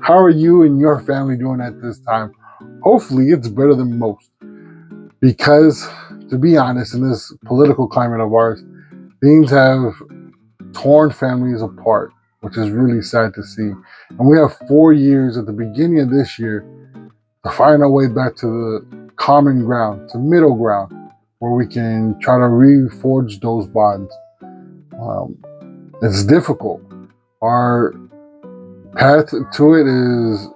How are you and your family doing at this time? Hopefully, it's better than most. Because, to be honest, in this political climate of ours, things have torn families apart, which is really sad to see. And we have 4 years at the beginning of this year to find our way back to the common ground, to middle ground, where we can try to reforge those bonds. Um, it's difficult. Our path to it is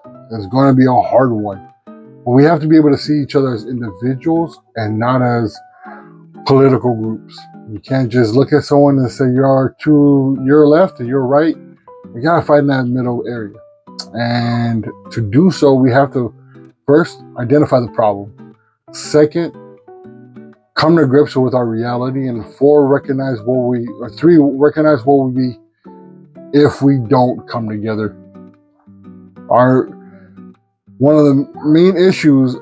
going to be a hard one. But we have to be able to see each other as individuals and not as political groups. You can't just look at someone and say you're to your left and you're right. We gotta find that middle area. And to do so, we have to first identify the problem. Second, come to grips with our reality. And three, recognize what we be if we don't come together. One of the main issues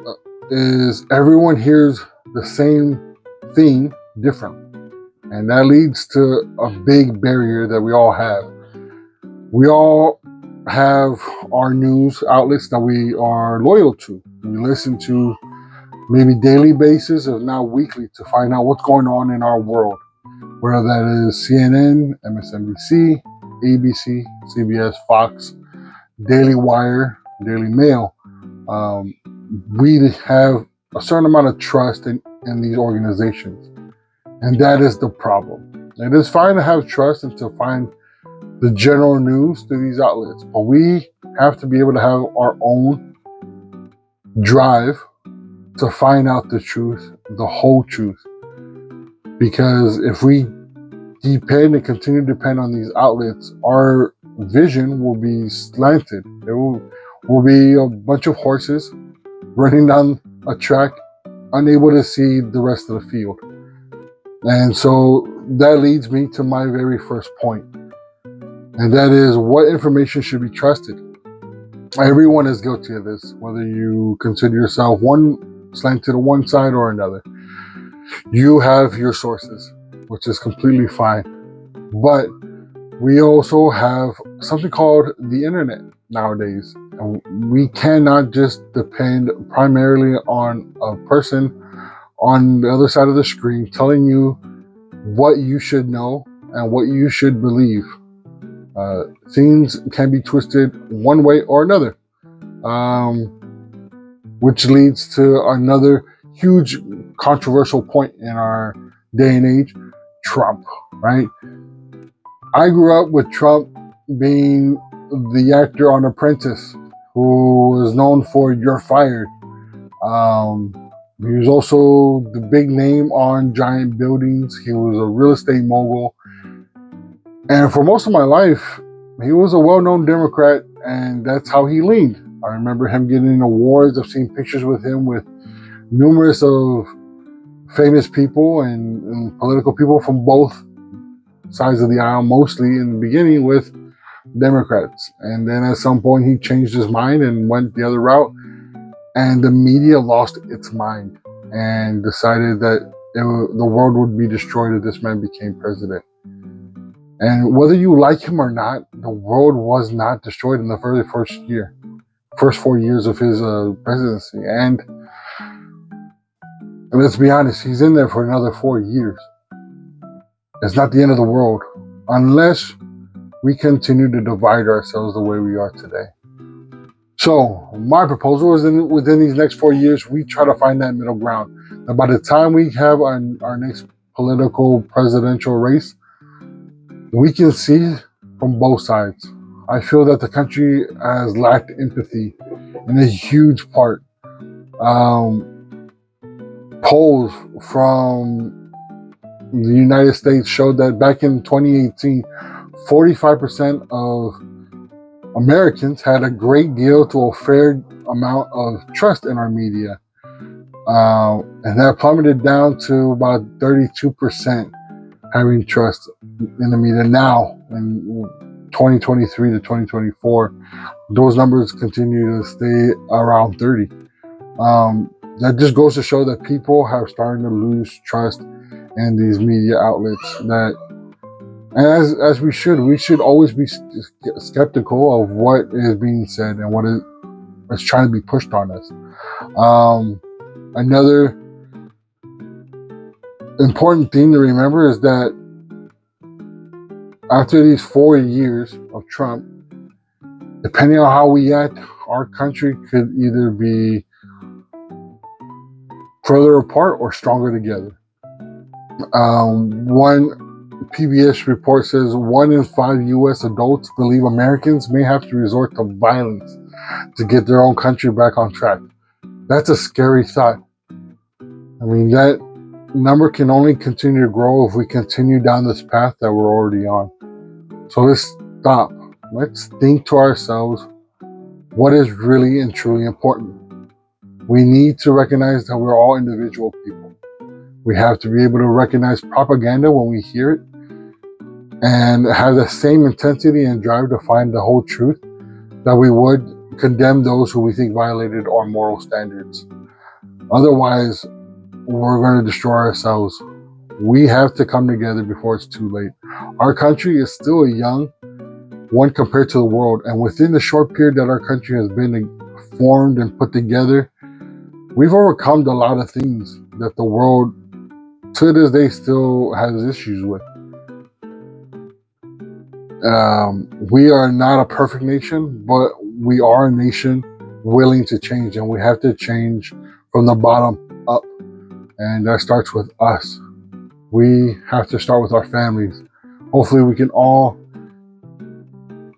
is everyone hears the same thing differently. And that leads to a big barrier that we all have. We all have our news outlets that we are loyal to. We listen to maybe daily basis, if not weekly, to find out what's going on in our world. Whether that is CNN, MSNBC, ABC, CBS, Fox, Daily Wire, Daily Mail. We have a certain amount of trust in these organizations. And that is the problem. It is fine to have trust and to find the general news through these outlets, but we have to be able to have our own drive to find out the truth, the whole truth. Because if we depend and continue to depend on these outlets, our vision will be slanted. It will be a bunch of horses running down a track, unable to see the rest of the field. And so that leads me to my very first point. And that is, what information should be trusted? Everyone is guilty of this, whether you consider yourself slanted to one side or another. You have your sources, which is completely fine. But we also have something called the internet nowadays. And we cannot just depend primarily on a person on the other side of the screen telling you what you should know and what you should believe. Things can be twisted one way or another, which leads to another huge controversial point in our day and age, Trump, right? I grew up with Trump being the actor on Apprentice, who was known for "You're Fired." He was also the big name on giant buildings. He was a real estate mogul. And for most of my life, he was a well-known Democrat, and that's how he leaned. I remember him getting awards. I've seen pictures with him with numerous of famous people and political people from both sides of the aisle, mostly in the beginning with Democrats. And then at some point he changed his mind and went the other route. And the media lost its mind and decided that the world would be destroyed if this man became president. And whether you like him or not, the world was not destroyed in the first 4 years of his presidency. And let's be honest, he's in there for another 4 years. It's not the end of the world unless we continue to divide ourselves the way we are today. So my proposal is within these next 4 years, we try to find that middle ground. And by the time we have our next political presidential race, we can see from both sides. I feel that the country has lacked empathy in a huge part. Polls from the United States showed that back in 2018, 45% of Americans had a great deal to a fair amount of trust in our media. And that plummeted down to about 32% having trust in the media now in 2023 to 2024. Those numbers continue to stay around 30. That just goes to show that people have started to lose trust in these media outlets, that And as we should always be skeptical of what is being said and what is trying to be pushed on us. Another important thing to remember is that after these 4 years of Trump, depending on how we act, our country could either be further apart or stronger together. One PBS report says 1 in 5 U.S. adults believe Americans may have to resort to violence to get their own country back on track. That's a scary thought. I mean, that number can only continue to grow if we continue down this path that we're already on. So let's stop. Let's think to ourselves what is really and truly important. We need to recognize that we're all individual people. We have to be able to recognize propaganda when we hear it and have the same intensity and drive to find the whole truth that we would condemn those who we think violated our moral standards. Otherwise, we're going to destroy ourselves. We have to come together before it's too late. Our country is still a young one compared to the world, and within the short period that our country has been formed and put together, we've overcome a lot of things that the world to this day still has issues with. We are not a perfect nation, but we are a nation willing to change, and we have to change from the bottom up, and that starts with us. We have to start with our families. Hopefully we can all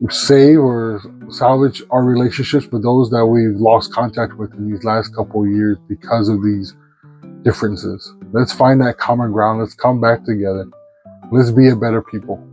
save or salvage our relationships with those that we've lost contact with in these last couple of years because of these differences. Let's find that common ground. Let's come back together. Let's be a better people.